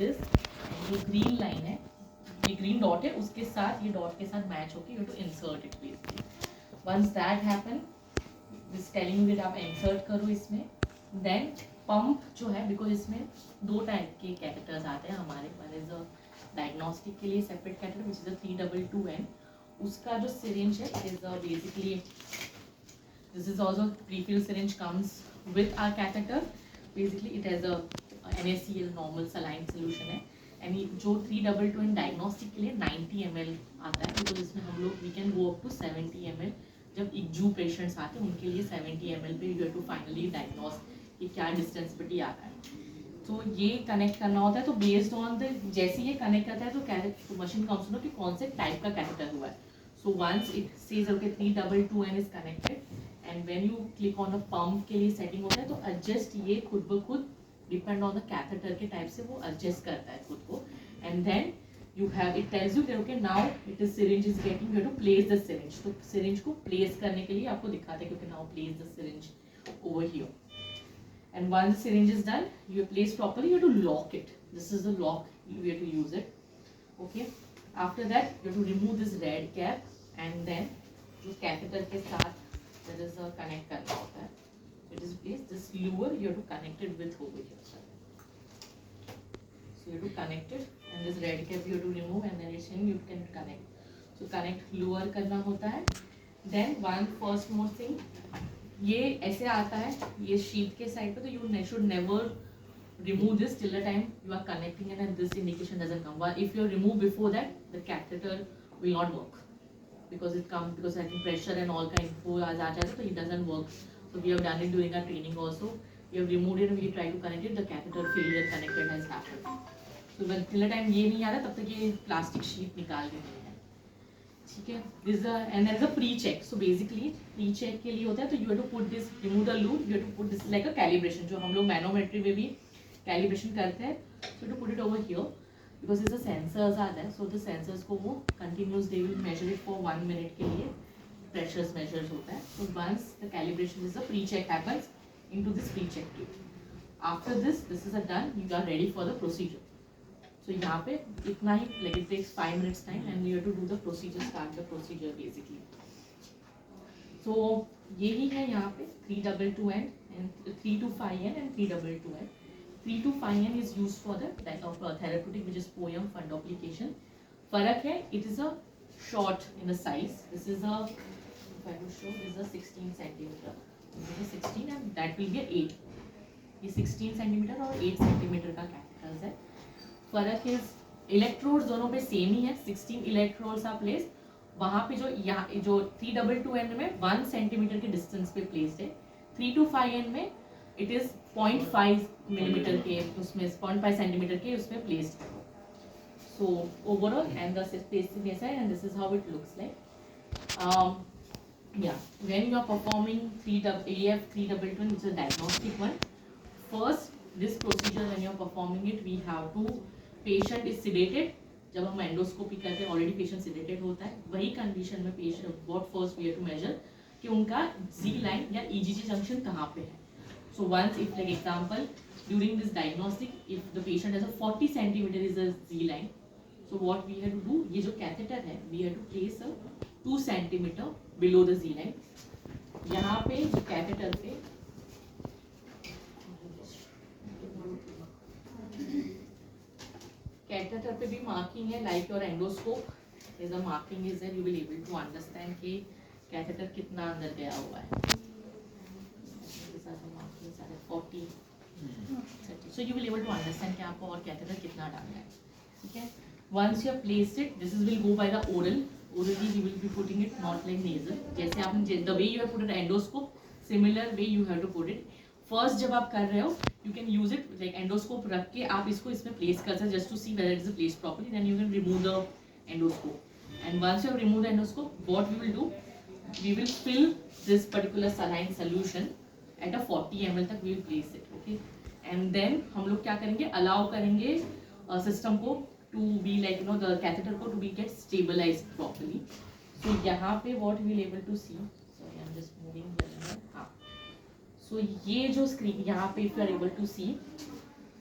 This, जो green line है, ये ग्रीन डॉट है, उसके साथ ये डॉट के साथ मैच होके you to insert it basically. Once that happen, this telling you आप इंसर्ट करो इसमें. देन पंप जो है, बिकॉज इसमें 2 टाइप के कैथेटर्स आते हैं हमारे. वन इज अ डायग्नोस्टिक के लिए separate catheter which is a 322N. उसका जो सिरिंज है it is basically, this is also prefill syringe comes with our catheter. Basically it has a NaCl normal saline solution है. And जो 322N diagnostic के लिए 90 ml आता है, because इसमें हम लोग we can go up to 70 ml. जब इक्जू पेशेंट्स आते हैं उनके लिए 70 ml पे you have to finally diagnose कि क्या डिस्टेंसिबिलिटी आ रहा है. तो ये कनेक्ट करना होता है. तो बेस्ड ऑन द जैसे ये कनेक्ट करता है तो मशीन काउंट कि कौन से टाइप का कैथेटर हुआ है. So once it says okay 322N is connected, and when you click on the pump के लिए सेटिंग होता है, तो एडजस्ट ये खुद ब खुद डिपेंड ऑन द कैथेटर के टाइप से वो एडजस्ट करता है खुद को. And then you have, it tells you that okay now it is syringe is getting, you have to place the syringe. तो syringe को place करने के लिए आपको दिखाते हैं कि now place the syringe over here. And once the syringe is done, you place properly, you have to lock it. This is the lock, you have to use it. Okay. After that, you have to remove this red cap, and then जो catheter के साथ there is a connect करना होता है. It is placed, this lure you have to connect it with over here. So you have to connect it, and this red cap you have to remove, and then it's saying you can connect. So connect lure करना होता है. Then one first more thing, ये ऐसे आता है ये sheet के side पे, तो you should never remove this till the time you are connecting it and this indication doesn't come. But if you remove before that, the catheter will not work because it comes, because I think pressure and all kind वो आ जाता है, तो it doesn't work. So we have done it during our training also. We have removed it and we try to connect it. The catheter failure connected has happened. So when till the time ये नहीं आ रहा तब तक ये plastic sheet निकाल देनी है. ठीक है. This and there is a pre-check. So basically pre-check के लिए होता है, तो you have to put this, remove the loop, you have to put this like a calibration, जो हम लोग मैनोमेट्री में भी calibration करते हैं. So you have to put it over here because it's a sensors आता है. So the sensors को वो continuous they will measure it for 1 minute के लिए pressures measures होता है. So once the calibration is a pre-check happens into this pre-check kit. After this is a done, you are ready for the procedure. So यहाँ पे इतना ही, like it takes 5 minutes time and you have to do the procedure, start the procedure basically. So यही है यहाँ पे 322N and 325N and 322N. 325N is used for the therapeutic, which is POEM fundoplication. फर्क है, it is a short in the size. This is a, if I will show, this is a 16 centimeter. This is a 16 and that will be 8. ये 16 centimeter और 8 centimeter का catheters है. फर्क है electrodes दोनों पे सेम ही है. 16 इलेक्ट्रोड्स आर प्लेस. वहाँ पे जो यहाँ जो 322N में 1 सेंटीमीटर के डिस्टेंस पे प्लेस्ड है. 325N में इट इज 0.5 मिलीमीटर के उसमें 0.5 सेंटीमीटर के उसमें प्लेस्ड है. So overall and the spacing ऐसा है, and this is how it looks like. Yeah, when you are performing AF 322N, which is a diagnostic one, first this procedure when you are performing it, we have to, patient is sedated. जब हम endoscopy करते हैं already patient सिडेटेड होता है. वही condition में patient what first we have to measure कि उनका जी लाइन या EGG जंक्शन कहाँ पे है. So once if like example during this diagnostic if the patient has a 40 centimetre is a G line, so what we have to do, ये जो catheter है we have to place a 2 centimetre below the G line. यहाँ पे catheter पे catheter पे भी marking है like your endoscope. Is a marking is there, you will able to understand कि कैथेटर कितना अंदर गया हुआ है. मार्किंग सारे 40 30, so you will able to understand कि आपको और कैथेटर कितना डालना है. ठीक है. Once you have placed it, this is will go by the oral. Orally we will be putting it not like nasal. जैसे आपने the way you have put it endoscope, similar way you have to put it. First जब आप कर रहे हो, you can use it like endoscope रख के आप इसको इसमें place कर सकते हैं just to see whether it is placed properly. Then you can remove the endoscope. And once you have removed the endoscope, what we will do, we will fill this particular saline solution at a 40 ml तक we will place it. Okay. And then हम लोग क्या करेंगे, allow करेंगे system को to be like the catheter को to be get stabilized properly. So यहाँ पे what we will able to see, sorry I'm just moving here. हाँ, so ये जो screen यहाँ पे if you are able to see,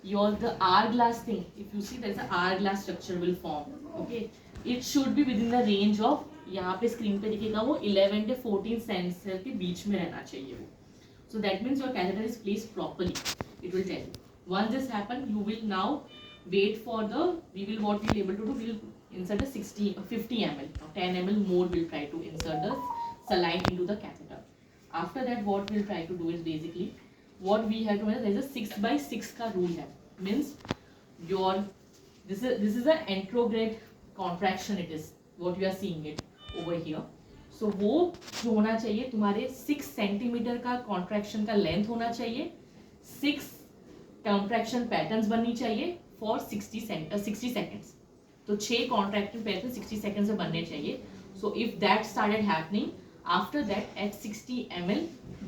the hourglass thing, if you see there's an hourglass structure will form. Okay, it should be within the range of, यहाँ पे screen पे दिखेगा वो 11 से 14 सेंसर के बीच में रहना चाहिए वो. So that means your catheter is placed properly. It will tell you. Once this happen, you will now wait for the, what we will able to do, we will insert a 50 ml. Now 10 ml more we'll try to insert the saline into the catheter. After that, what we'll try to do is basically, what we have to measure, there is a 6/6 का rule है. Means your, this is an anterograde contraction, it is what you are seeing it over here. सो वो जो होना चाहिए तुम्हारे 6 centimetre का contraction का length होना चाहिए, 6 कॉन्ट्रैक्शन पैटर्न्स बननी चाहिए फॉर 60 सेकेंड्स. तो 6 कॉन्ट्रैक्शन पैटर्न 60 सेकेंड्स में बनने चाहिए. So if that started happening, after that at 60 ml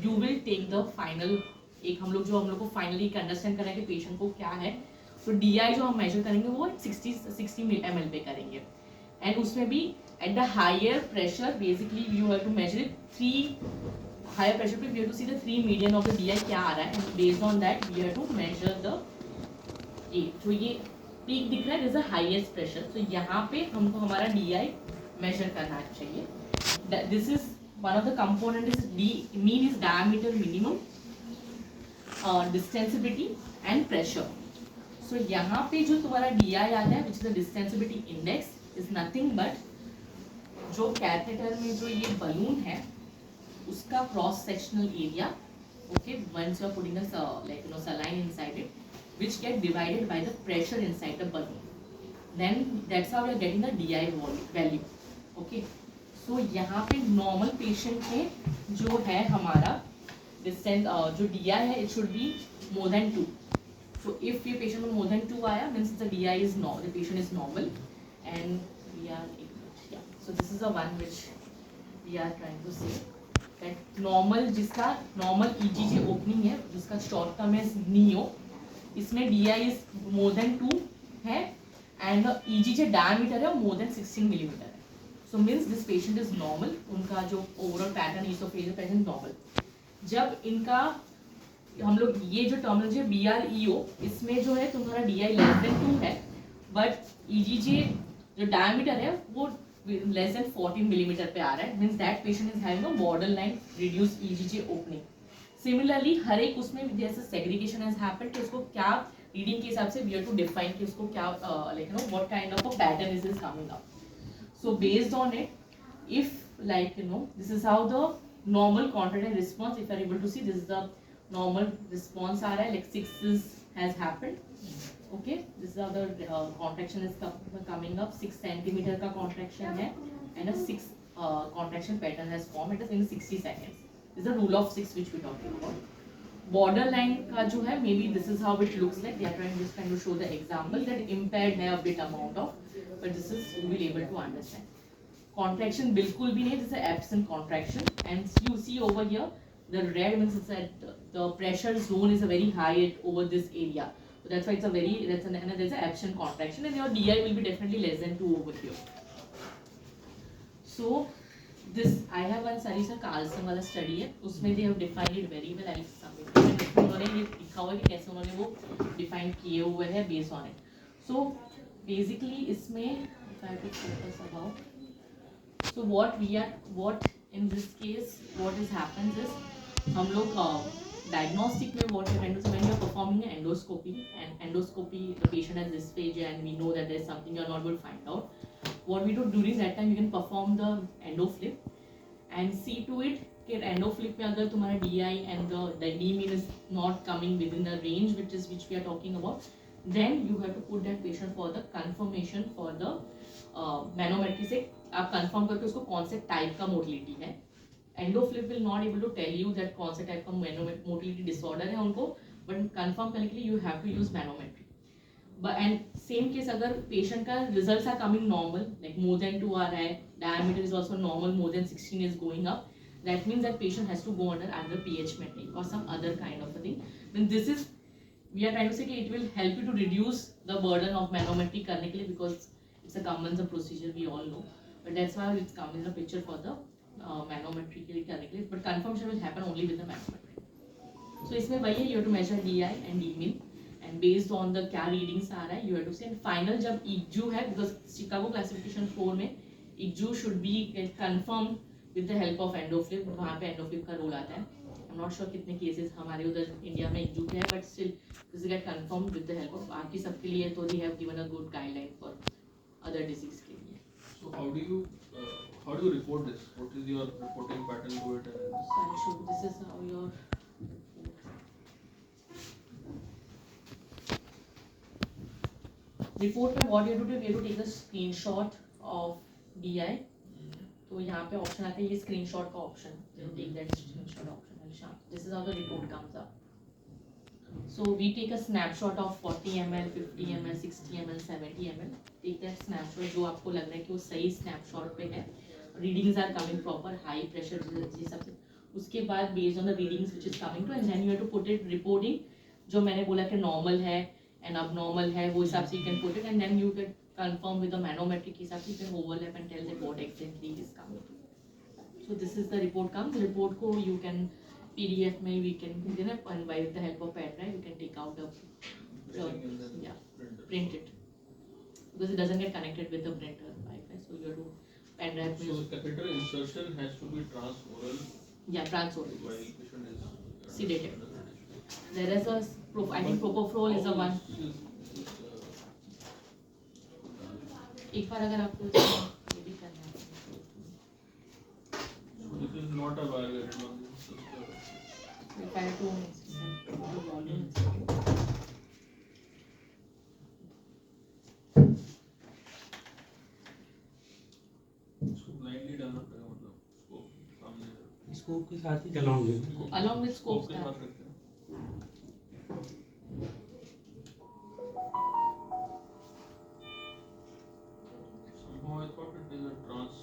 you will take the final, एक हम लोग को फाइनली अंडरस्टैंड करेंगे पेशेंट को क्या है. तो DI जो हम मेजर करेंगे वो 60 ml पे करेंगे. एंड उसमें भी at the higher pressure, basically you have to measure it 3 higher pressure पे we have to see the 3 median of the DI क्या आ रहा है, and based on that we have to measure the, ये जो ये peak दिख रहा है is the highest pressure. So यहाँ पे हमको हमारा DI measure करना चाहिए. This is one of the component is mean is diameter minimum, distensibility and pressure. So यहाँ पे जो तुम्हारा DI आता है which is the distensibility index is nothing but जो कैथेटर में जो ये बलून है उसका cross sectional area. Okay, once you are putting saline inside it, which get divided by the pressure inside the balloon, then that's how we are getting the DI value. Okay, so यहाँ पे normal patient में जो है हमारा distance जो DI है it should be more than 2. So if ये patient में more than 2 आया means the DI is normal, the patient is normal, and we are, so this is the one which we are trying to say that normal, जिसका normal EGG opening है, जिसका short term है NEO, इसमें DI is more than 2 है and EGG diameter है more than 16 millimeter है. So means this patient is normal, उनका जो overall pattern esophageal pattern normal. जब इनका हम लोग ये जो terminology BREO, इसमें जो है तुम्हारा DI less than 2 है but EGG जो diameter है वो less than 14 millimeter पे आ रहा है, means that patient is having a borderline reduced EGG opening. Similarly हर एक उसमें जैसे segregation has happened कि उसको क्या reading के हिसाब से we have to define कि उसको क्या what kind of a pattern is this coming up. So based on it, if this is how the normal contractile response, if you are able to see, this is the normal response आ रहा है, like 6 has happened. Okay, this is how the contraction is coming up. 6 centimeter का contraction है and a 6 contraction pattern has formed. It is in 60 seconds. This is the rule of 6 which we talking about. Borderline का जो है, maybe this is how it looks like. They are trying to show the example that impaired है a bit amount of, but this is you will able to understand. Contraction बिल्कुल भी नहीं, this is absent contraction, and you see over here the red means it's that the pressure zone is a very high over this area. So that's why it's and there's an absent contraction, and your DI will be definitely less than 2 over here. So this I have one study sir Carlson वाला study है, उसमें they have defined it very well. I submit उन्होंने ये लिखा हुआ है कि कैसे उन्होंने वो define किए हुए हैं based on it. So basically इसमें if I have to focus about, so what in this case what is happens is हम लोग diagnostic में what we do, so when you are performing an endoscopy, and endoscopy the patient has dysphagia and we know that there is something you are not able to find out, what we do during that time you can perform the endoflip and see to it कि endoflip में अगर तुम्हारा DI and the D mean is not coming within the range which we are talking about, then you have to put that patient for the confirmation for the manometry से आप confirm करके उसको कौन से type का motility है. EndoFLIP will not able to tell you that कौन सा टाइप का मोटिलिटी डिसऑर्डर है उनको, बट कंफर्म करने के लिए you have to use manometry. And same case अगर पेशेंट का results are coming normal, like more than 2 आ रहा है, diameter is also normal, more than 16 is going up, that means that patient has to go under either pH metric or some other kind of a thing. Then this is we are trying to say कि it will help you to reduce the burden of manometry करने के लिए, because it's a common procedure we all know, but that's why it's come in the picture for the manometry के लिए करने के लिए, but confirmation will happen only with the manometry. So इसमें वही है, you have to measure DI and D mean and based on the क्या readings आ रहा है you have to say, and final जब ECU है, because Chicago classification 4 में ECU should be confirmed with the help of endoflip, वहाँ पे endoflip का role आता है. I'm not sure कितने cases हमारे उधर इंडिया में ECU के है, but still this get confirmed with the help of, बाकी सबके लिए तो they have given a good guideline for other disease के लिए. So how do you report this? What is your reporting pattern to it? So I'll show you. This is how your report में what you have to do, you have to take a screenshot of DI. तो यहाँ पे option आता है, ये screenshot का option, take that screenshot option. This is how the report comes up. So we take a snapshot of 40 ml, 50 ml, 60 ml, 70 ml. Take that snapshot जो आपको लग रहा है कि वो सही snapshot पे है. Readings are coming proper, high pressure ये सब. उसके बाद based on the readings which is coming to, and then you have to put it reporting. जो मैंने बोला कि normal है and abnormal है, वो हिसाब से you can put it, and then you can confirm with the manometric हिसाब से you can overlap and tell that what exactly is coming to. So this is the report comes. Report को you can PDF में we can, you know, and by the help of pen drive you can take out print it, because it doesn't get connected with the printer Wi-Fi, so you have to pen drive. So catheter insertion has to be transoral. Yeah, transoral. While patient is sedated. There is a I think propofol is the one. एक बार अगर आपको ये भी करना है. This is not a violated one. If I have to volume. इसको blindly डालना पड़ेगा, मतलब स्कोप सामने. स्कोप के साथ ही चलाऊंगे. Along with scope के साथ रखते हैं. Somehow I thought it is a trans.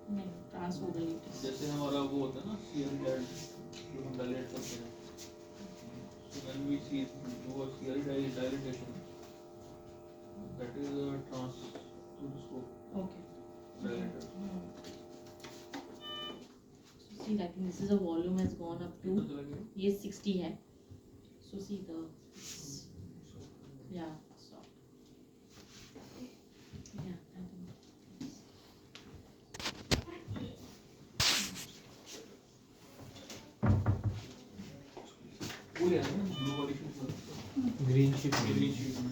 नहीं, trans हो गई. जैसे हमारा वो होता है ना CL जो हम dilate करते हैं. So when we see do a CL dilatation, that is a trans to the scope. Okay. Dilated. So see, I think this is a volume has gone up to, ये 60 है. So see the, yeah, stop. Yeah, I think. वो ले आना blue वाली sheet. Green sheet. Green sheet में